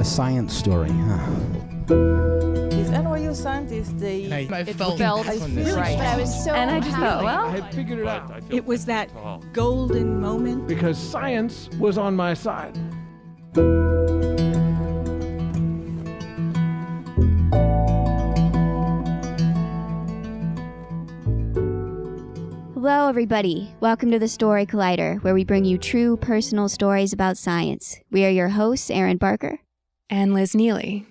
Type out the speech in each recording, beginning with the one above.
science story, huh? These NYU scientists, I felt right. But I was so And I just thought, well, I had figured it out It was that golden moment. because science was on my side. Hello, everybody. Welcome to the Story Collider, where we bring you true personal stories about science. We are your hosts, Aaron Barker and Liz Neely.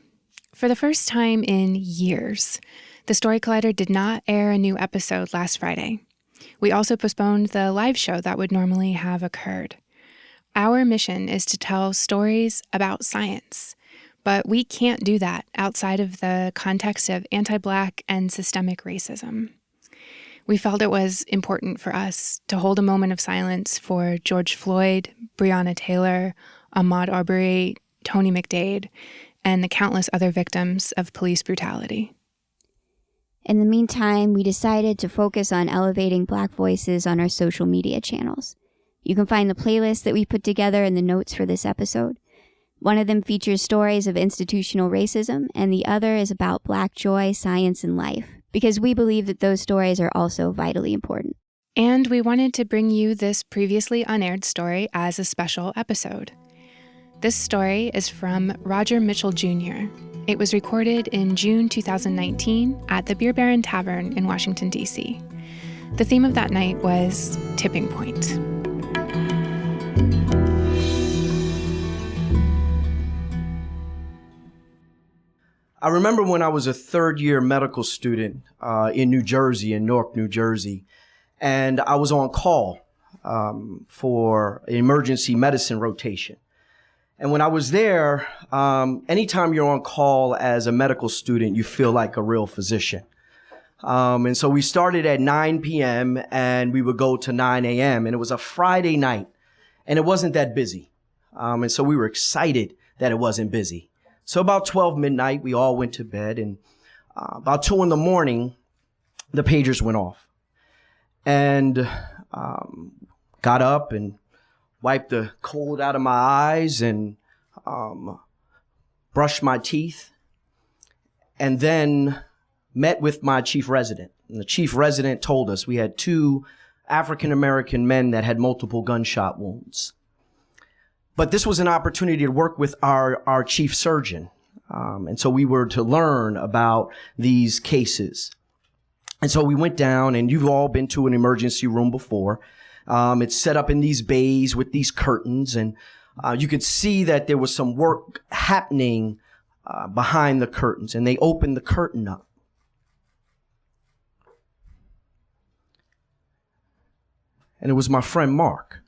For the first time in years, the Story Collider did not air a new episode last Friday. We also postponed the live show that would normally have occurred. Our mission is to tell stories about science, but we can't do that outside of the context of anti-Black and systemic racism. We felt it was important for us to hold a moment of silence for George Floyd, Breonna Taylor, Ahmaud Arbery, Tony McDade, and the countless other victims of police brutality. In the meantime, we decided to focus on elevating Black voices on our social media channels. You can find the playlist that we put together in the notes for this episode. One of them features stories of institutional racism, and the other is about Black joy, science, and life, because we believe that those stories are also vitally important. And we wanted to bring you this previously unaired story as a special episode. This story is from Roger Mitchell Jr. It was recorded in June 2019 at the Beer Baron Tavern in Washington, D.C. The theme of that night was Tipping Point. I remember when I was a third-year medical student in New Jersey, in Newark, New Jersey, and I was on call for an emergency medicine rotation. And when I was there, anytime you're on call as a medical student, you feel like a real physician. And so we started at 9 p.m. and we would go to 9 a.m. And it was a Friday night, and it wasn't that busy. And so we were excited that it wasn't busy. So about 12 midnight, we all went to bed, and about 2 in the morning, the pagers went off. And got up and wiped the cold out of my eyes and brushed my teeth, and then met with my chief resident. And the chief resident told us we had 2 African-American men that had multiple gunshot wounds. But this was an opportunity to work with our chief surgeon. And so we were to learn about these cases. And so we went down, and you've all been to an emergency room before. It's set up in these bays with these curtains, and you could see that there was some work happening behind the curtains, and they opened the curtain up. And it was my friend Mark.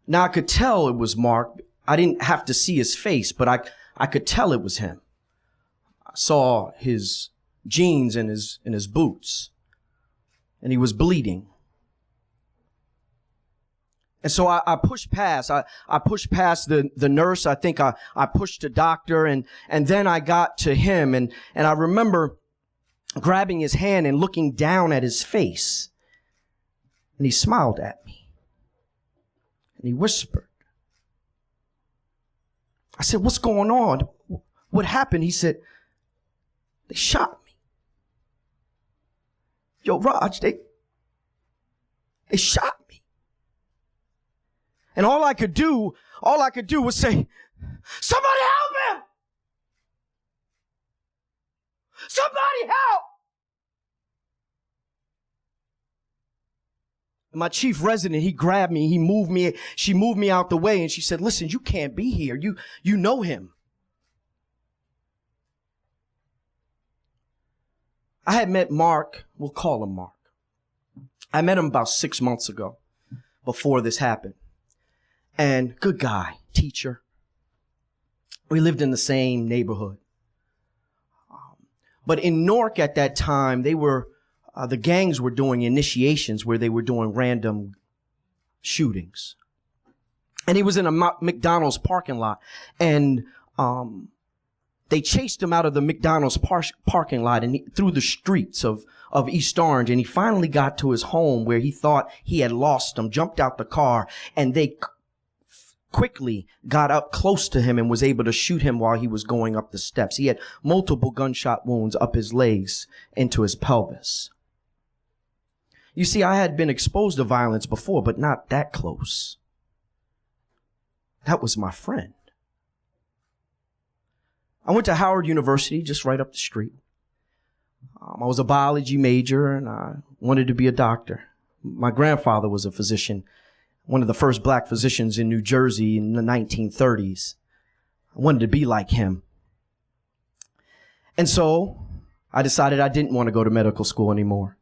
Now, I could tell it was Mark. I didn't have to see his face, but I could tell it was him. I saw his jeans and his boots, and he was bleeding. And so I pushed past. I pushed past the nurse. I think I pushed the doctor, and then I got to him, and I remember grabbing his hand and looking down at his face, and he smiled at me. And he whispered. I said, "What's going on? What happened?" He said, "They shot me. Yo, Raj, they shot me." And all I could do was say, "Somebody help him! Somebody help!" My chief resident, he grabbed me, she moved me out the way, and she said, "Listen, you can't be here. You know him." I had met Mark, we'll call him Mark. I met him about 6 months ago, before this happened. And good guy, teacher. We lived in the same neighborhood. But in Newark at that time, the gangs were doing initiations where they were doing random shootings. And he was in a McDonald's parking lot, and they chased him out of the McDonald's parking lot and through the streets of East Orange. And he finally got to his home where he thought he had lost him, jumped out the car, and they quickly got up close to him and was able to shoot him while he was going up the steps. He had multiple gunshot wounds up his legs into his pelvis. You see, I had been exposed to violence before, but not that close. That was my friend. I went to Howard University, just right up the street. I was a biology major, and I wanted to be a doctor. My grandfather was a physician, one of the first black physicians in New Jersey in the 1930s. I wanted to be like him. And so I decided I didn't want to go to medical school anymore.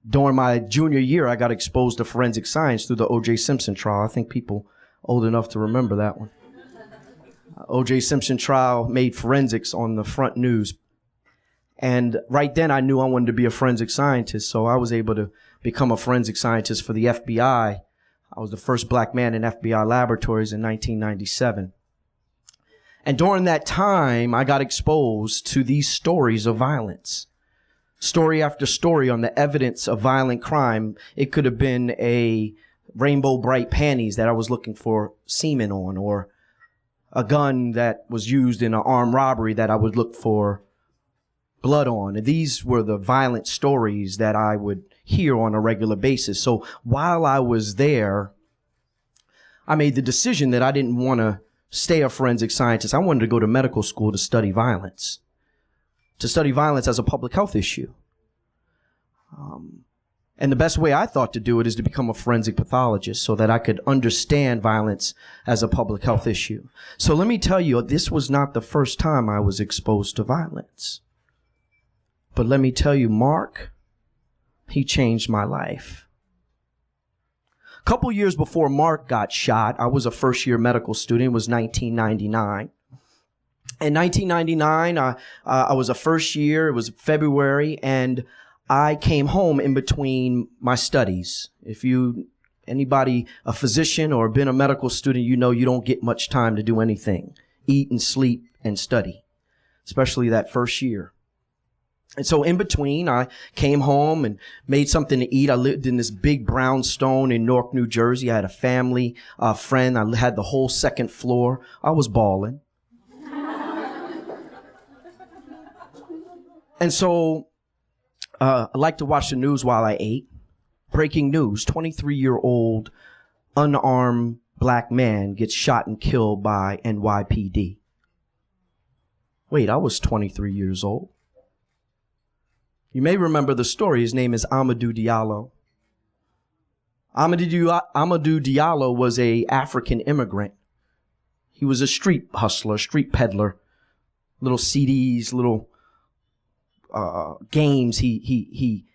During my junior year, I got exposed to forensic science through the O.J. Simpson trial. I think people old enough to remember that one. O.J. Simpson trial made forensics on the front news. And right then I knew I wanted to be a forensic scientist, so I was able to become a forensic scientist for the FBI. I was the first black man in FBI laboratories in 1997. And during that time, I got exposed to these stories of violence. Story after story on the evidence of violent crime. It could have been a rainbow bright panties that I was looking for semen on, or a gun that was used in an armed robbery that I would look for blood on. And these were the violent stories that I would hear on a regular basis. So while I was there, I made the decision that I didn't want to stay a forensic scientist. I wanted to go to medical school to study violence as a public health issue. And the best way I thought to do it is to become a forensic pathologist so that I could understand violence as a public health issue. So let me tell you, this was not the first time I was exposed to violence. But let me tell you, Mark, he changed my life. A couple years before Mark got shot, I was a first-year medical student. It was 1999. In 1999, I was a first year. It was February, and I came home in between my studies. If anybody, a physician or been a medical student, you know you don't get much time to do anything. Eat and sleep and study, especially that first year. And so in between, I came home and made something to eat. I lived in this big brownstone in Newark, New Jersey. I had a family, friend. I had the whole second floor. I was balling. And so I like to watch the news while I ate. Breaking news, 23-year-old unarmed black man gets shot and killed by NYPD. Wait, I was 23 years old. You may remember the story. His name is Amadou Diallo. Amadou Diallo was an African immigrant. He was a street hustler, street peddler. Little CDs, little games he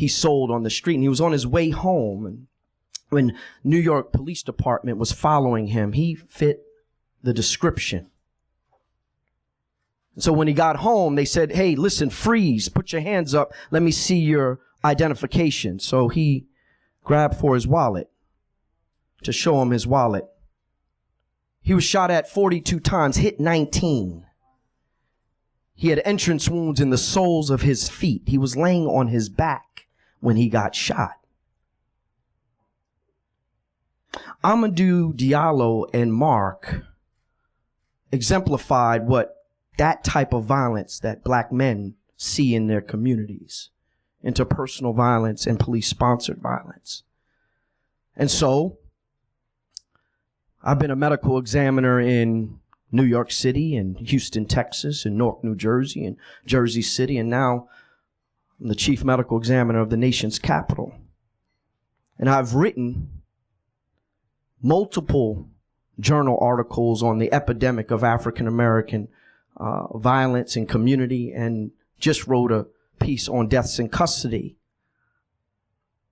sold on the street, and he was on his way home, and when New York Police Department was following him, he fit the description. So when he got home, they said, "Hey, listen, freeze, put your hands up, let me see your identification." So he grabbed for his wallet to show him his wallet. He was shot at 42 times, hit 19. He had entrance wounds in the soles of his feet. He was laying on his back when he got shot. Amadou Diallo and Mark exemplified what that type of violence that black men see in their communities, interpersonal violence and police-sponsored violence. And so I've been a medical examiner in New York City and Houston, Texas, and Newark, New Jersey, and Jersey City, and now I'm the chief medical examiner of the nation's capital. And I've written multiple journal articles on the epidemic of African American violence in community, and just wrote a piece on deaths in custody.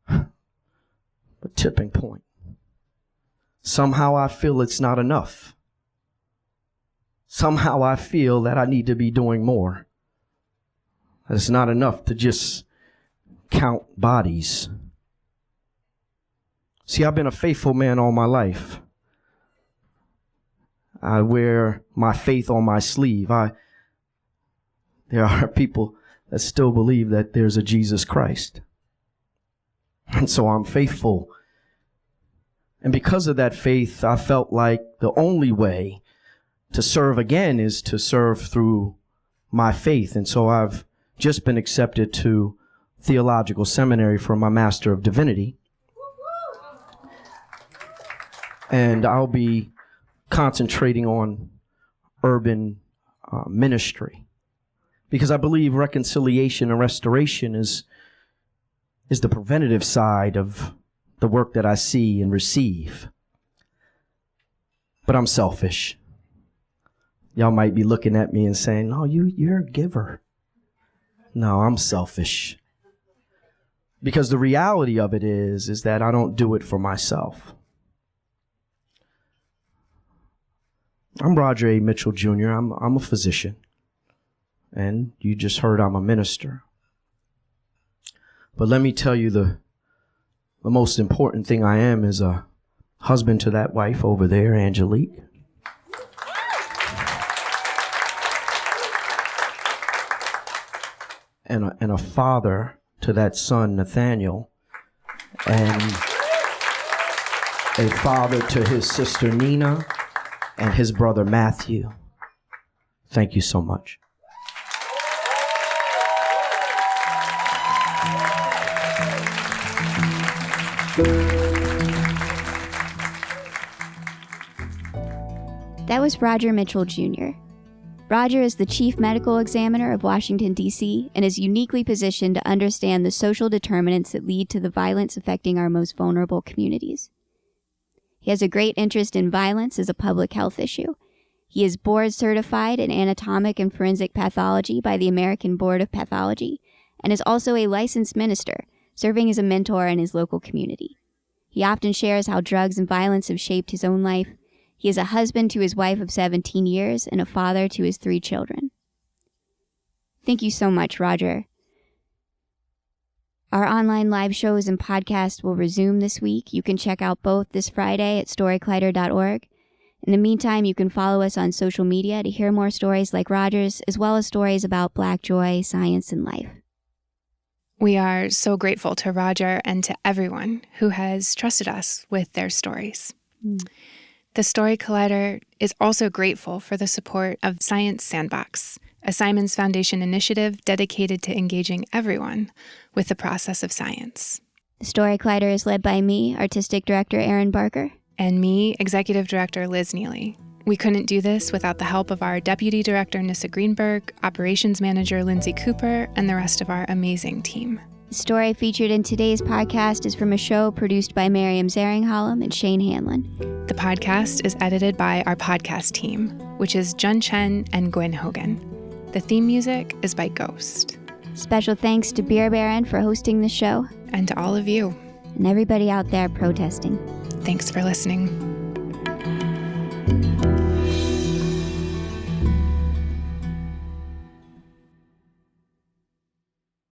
A tipping point. Somehow I feel it's not enough. Somehow I feel that I need to be doing more. It's not enough to just count bodies. See, I've been a faithful man all my life. I wear my faith on my sleeve. There are people that still believe that there's a Jesus Christ. And so I'm faithful And because of that faith, I felt like the only way to serve again is to serve through my faith. And so I've just been accepted to theological seminary for my Master of Divinity. And I'll be concentrating on urban ministry, because I believe reconciliation and restoration is the preventative side of the work that I see and receive. But I'm selfish. Y'all might be looking at me and saying, "No, you're a giver." No, I'm selfish. Because the reality of it is that I don't do it for myself. I'm Roger A. Mitchell Jr. I'm a physician. And you just heard I'm a minister. But let me tell you, the most important thing I am is a husband to that wife over there, Angelique. And a father to that son, Nathaniel. And a father to his sister, Nina, and his brother, Matthew. Thank you so much. That was Roger Mitchell Jr. Roger is the Chief Medical Examiner of Washington, D.C., and is uniquely positioned to understand the social determinants that lead to the violence affecting our most vulnerable communities. He has a great interest in violence as a public health issue. He is board certified in anatomic and forensic pathology by the American Board of Pathology, and is also a licensed minister, serving as a mentor in his local community. He often shares how drugs and violence have shaped his own life. He is a husband to his wife of 17 years and a father to his 3 children. Thank you so much, Roger. Our online live shows and podcasts will resume this week. You can check out both this Friday at storycollider.org. In the meantime, you can follow us on social media to hear more stories like Roger's, as well as stories about Black joy, science, and life. We are so grateful to Roger and to everyone who has trusted us with their stories. The Story Collider is also grateful for the support of Science Sandbox, a Simons Foundation initiative dedicated to engaging everyone with the process of science. The Story Collider is led by me, Artistic Director Erin Barker. And me, Executive Director Liz Neely. We couldn't do this without the help of our Deputy Director Nissa Greenberg, Operations Manager Lindsay Cooper, and the rest of our amazing team. The story featured in today's podcast is from a show produced by Miriam Zaringhalem and Shane Hanlon. The podcast is edited by our podcast team, which is Jun Chen and Gwen Hogan. The theme music is by Ghost. Special thanks to Beer Baron for hosting the show. And to all of you. And everybody out there protesting. Thanks for listening.